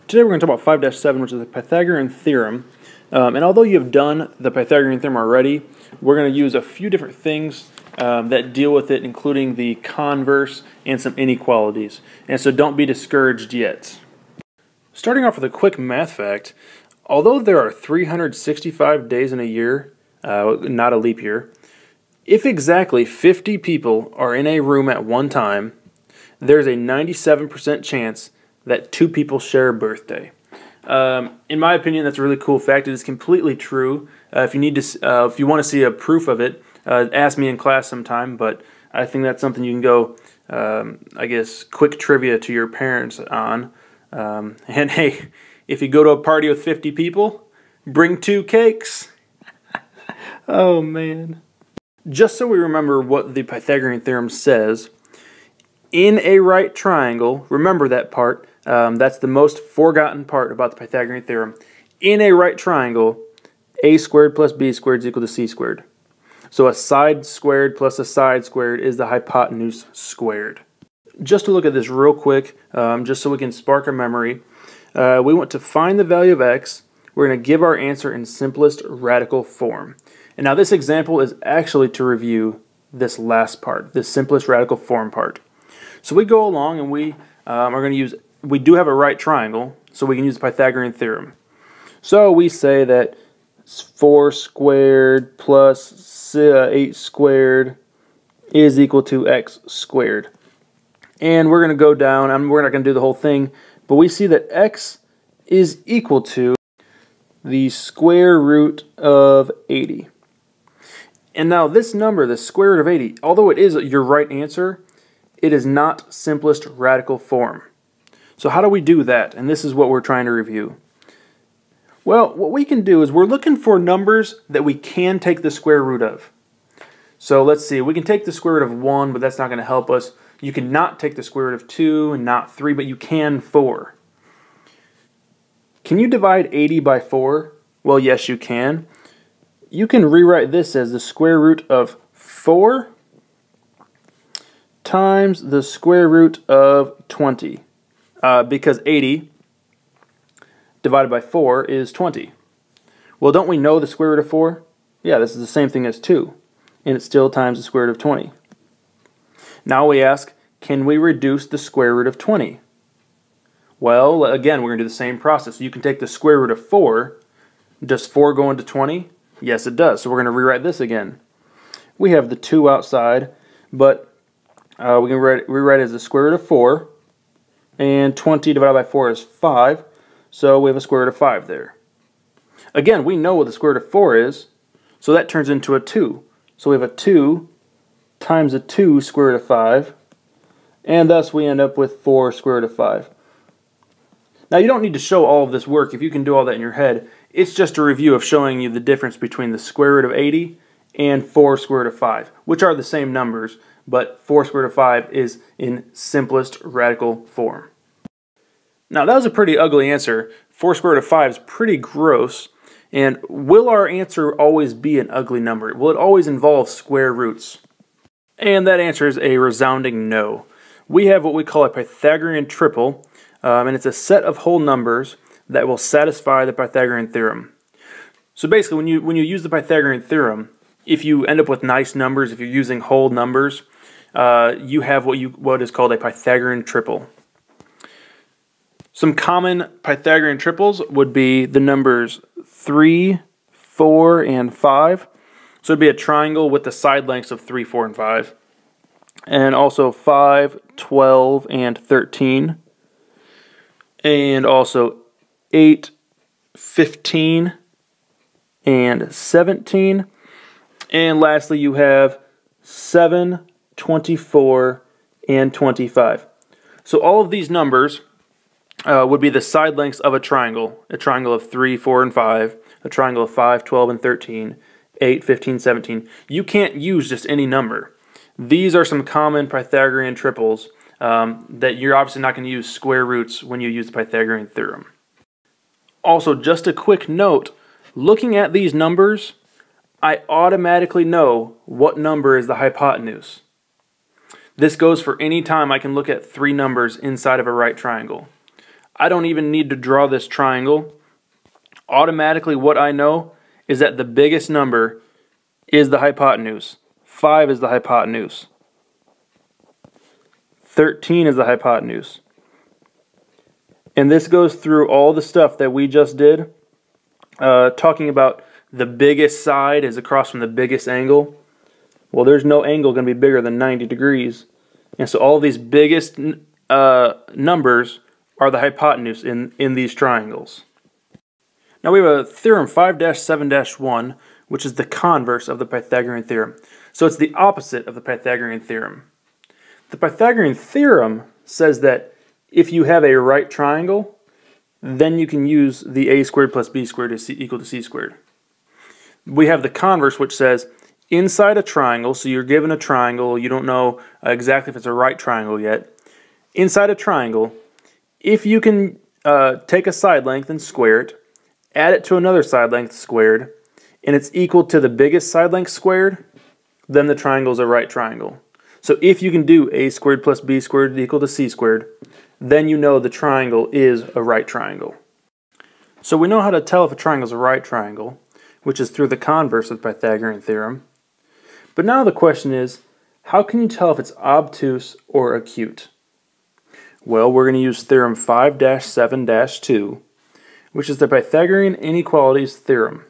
Today we're going to talk about 5-7, which is the Pythagorean Theorem. And although you have done the Pythagorean Theorem already, we're going to use a few different things that deal with it, including the converse and some inequalities. And so don't be discouraged yet. Starting off with a quick math fact, although there are 365 days in a year, not a leap year, if exactly 50 people are in a room at one time, there's a 97% chance that 2 people share a birthday. In my opinion, that's a really cool fact. It is completely true. If you want to see a proof of it, ask me in class sometime. But I think that's something you can go, I guess, quick trivia to your parents on. And hey, if you go to a party with 50 people, bring 2 cakes. Oh man! Just so we remember what the Pythagorean Theorem says, in a right triangle, remember that part. That's the most forgotten part about the Pythagorean Theorem. In a right triangle, a squared plus b squared is equal to c squared. So a side squared plus a side squared is the hypotenuse squared. Just to look at this real quick, just so we can spark our memory, we want to find the value of x. We're going to give our answer in simplest radical form. And now this example is actually to review this last part, this simplest radical form part. So we go along and we are going to use, we do have a right triangle, so we can use the Pythagorean Theorem. So we say that 4 squared plus 8 squared is equal to x squared. And we're going to go down, we're not going to do the whole thing, but we see that x is equal to the square root of 80. And now this number, the square root of 80, although it is your right answer, it is not simplest radical form. So how do we do that? And this is what we're trying to review. Well, what we can do is we're looking for numbers that we can take the square root of. So let's see, we can take the square root of 1, but that's not going to help us. You cannot take the square root of 2 and not 3, but you can 4. Can you divide 80 by 4? Well, yes, you can. You can rewrite this as the square root of 4 times the square root of 20, because 80 divided by 4 is 20. Well, don't we know the square root of 4? Yeah, this is the same thing as 2, and it's still times the square root of 20. Now we ask, can we reduce the square root of 20? Well, again, we're going to do the same process. You can take the square root of 4. Does 4 go into 20? Yes, it does. So we're going to rewrite this again. We have the 2 outside, but we can rewrite it as the square root of 4, and 20 divided by 4 is 5, so we have a square root of 5 there. Again, we know what the square root of 4 is, so that turns into a 2. So we have a 2 times a 2 square root of 5, and thus we end up with 4 square root of 5. Now you don't need to show all of this work if you can do all that in your head. It's just a review of showing you the difference between the square root of 80 and 4 square root of 5, which are the same numbers, but 4 square root of 5 is in simplest radical form. Now that was a pretty ugly answer. 4 square root of 5 is pretty gross. And will our answer always be an ugly number? Will it always involve square roots? And that answer is a resounding no. We have what we call a Pythagorean triple, and it's a set of whole numbers that will satisfy the Pythagorean theorem. So basically, when you use the Pythagorean theorem, if you end up with nice numbers, if you're using whole numbers, you have what is called a Pythagorean triple. Some common Pythagorean triples would be the numbers 3, 4, and 5. So it'd be a triangle with the side lengths of 3, 4, and 5. And also 5, 12, and 13. And also 8, 15, and 17. And lastly, you have 7, 24, and 25. So all of these numbers would be the side lengths of a triangle of 3, 4, and 5, a triangle of 5, 12, and 13, 8, 15, 17. You can't use just any number. These are some common Pythagorean triples that you're obviously not going to use square roots when you use the Pythagorean theorem. Also, just a quick note, looking at these numbers, I automatically know what number is the hypotenuse. This goes for any time I can look at 3 numbers inside of a right triangle. I don't even need to draw this triangle. Automatically what I know is that the biggest number is the hypotenuse. 5 is the hypotenuse. 13 is the hypotenuse. And this goes through all the stuff that we just did, talking about the biggest side is across from the biggest angle. Well, there's no angle going to be bigger than 90 degrees. And so all these biggest numbers are the hypotenuse in these triangles. Now we have a theorem 5-7-1, which is the converse of the Pythagorean theorem. So it's the opposite of the Pythagorean theorem. The Pythagorean theorem says that if you have a right triangle, then you can use the a squared plus b squared is equal to c squared. We have the converse, which says inside a triangle, so you're given a triangle, you don't know exactly if it's a right triangle yet. Inside a triangle, if you can take a side length and square it, add it to another side length squared, and it's equal to the biggest side length squared, then the triangle is a right triangle. So if you can do a squared plus b squared equal to c squared, then you know the triangle is a right triangle. So we know how to tell if a triangle is a right triangle, which is through the converse of the Pythagorean theorem. But now the question is, how can you tell if it's obtuse or acute? Well, we're going to use theorem 5-7-2, which is the Pythagorean Inequalities theorem.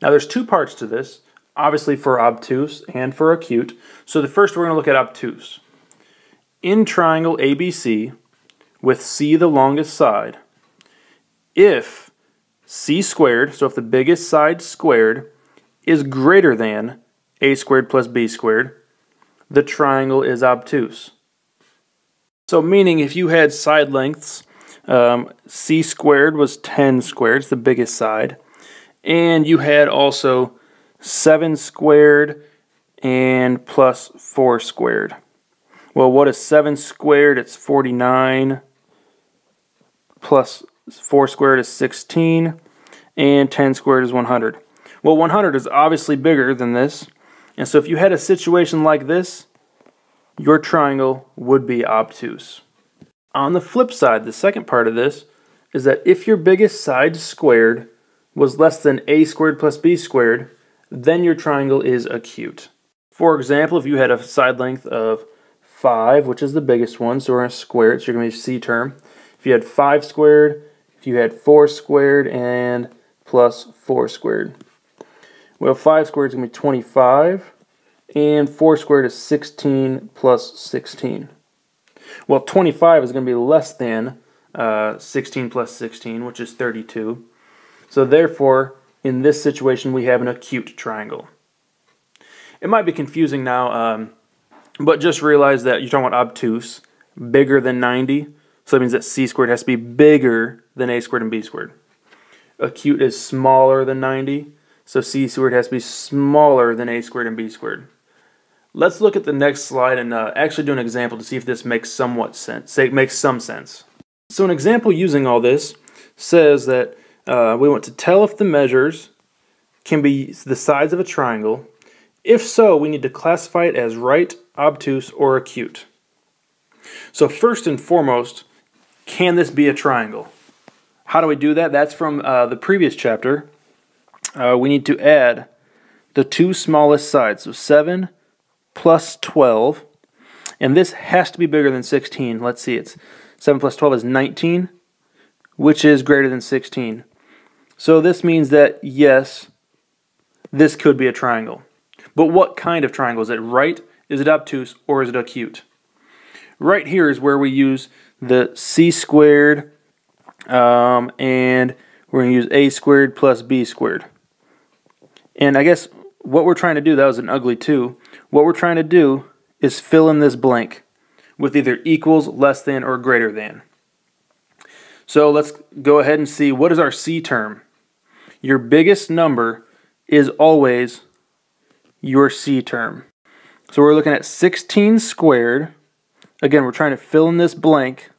Now there's two parts to this, obviously for obtuse and for acute. So the first we're going to look at obtuse. In triangle ABC, with C the longest side, if C squared, so if the biggest side squared, is greater than a squared plus b squared, the triangle is obtuse. So meaning if you had side lengths, c squared was 10 squared, it's the biggest side, and you had also 7 squared and plus 4 squared. Well, what is 7 squared? It's 49, plus 4 squared is 16, and 10 squared is 100. Well, 100 is obviously bigger than this, and so if you had a situation like this, your triangle would be obtuse. On the flip side, the second part of this is that if your biggest side squared was less than a squared plus b squared, then your triangle is acute. For example, if you had a side length of 5, which is the biggest one, so we're going to square it, so you're going to be C term. If you had 5 squared, if you had 4 squared, and plus 4 squared. Well, 5 squared is going to be 25, and 4 squared is 16 plus 16. Well, 25 is going to be less than 16 plus 16, which is 32. So therefore, in this situation, we have an acute triangle. It might be confusing now, but just realize that you're talking about obtuse, bigger than 90. So that means that c squared has to be bigger than a squared and b squared. Acute is smaller than 90, so c squared has to be smaller than a squared and b squared. Let's look at the next slide and actually do an example to see if this makes somewhat sense. Say it makes some sense. So an example using all this says that we want to tell if the measures can be the sides of a triangle. If so, we need to classify it as right, obtuse, or acute. So first and foremost, can this be a triangle? How do we do that? That's from the previous chapter. We need to add the two smallest sides, so 7 plus 12, and this has to be bigger than 16. Let's see, it's 7 plus 12 is 19, which is greater than 16. So this means that, yes, this could be a triangle. But what kind of triangle? Is it right, is it obtuse, or is it acute? Right here is where we use the c squared, and we're going to use a squared plus b squared. And I guess what we're trying to do, that was an ugly 2, what we're trying to do is fill in this blank with either equals, less than, or greater than. So let's go ahead and see, what is our c term? Your biggest number is always your c term. So we're looking at 16 squared. Again, we're trying to fill in this blank,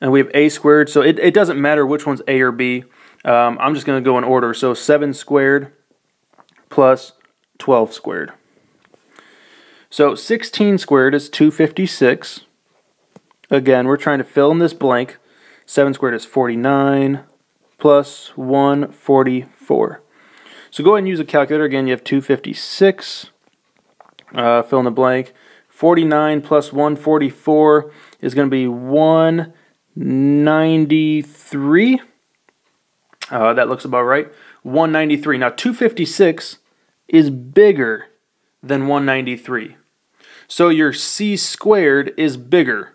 and we have a squared, so it doesn't matter which one's a or b. I'm just going to go in order. So 7 squared plus 12 squared. So 16 squared is 256. Again, we're trying to fill in this blank. 7 squared is 49 plus 144. So go ahead and use a calculator. Again, you have 256. Fill in the blank. 49 plus 144 is going to be 193. That looks about right. 193. Now 256 is bigger than 193. So your c squared is bigger.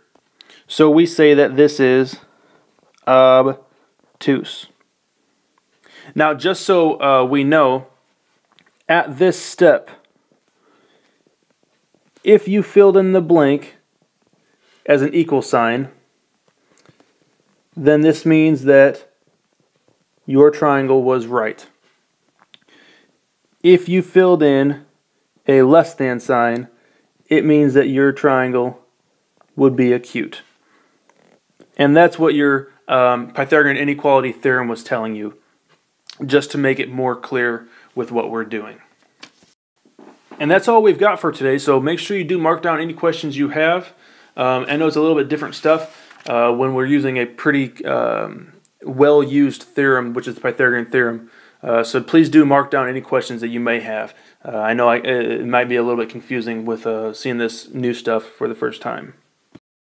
So we say that this is obtuse. Now just so we know, at this step, if you filled in the blank as an equal sign, then this means that your triangle was right. If you filled in a less than sign, it means that your triangle would be acute. And that's what your Pythagorean inequality theorem was telling you, just to make it more clear with what we're doing. And that's all we've got for today, so make sure you do mark down any questions you have. I know it's a little bit different stuff when we're using a pretty well-used theorem, which is the Pythagorean theorem. So please do mark down any questions that you may have. I know it might be a little bit confusing with seeing this new stuff for the first time.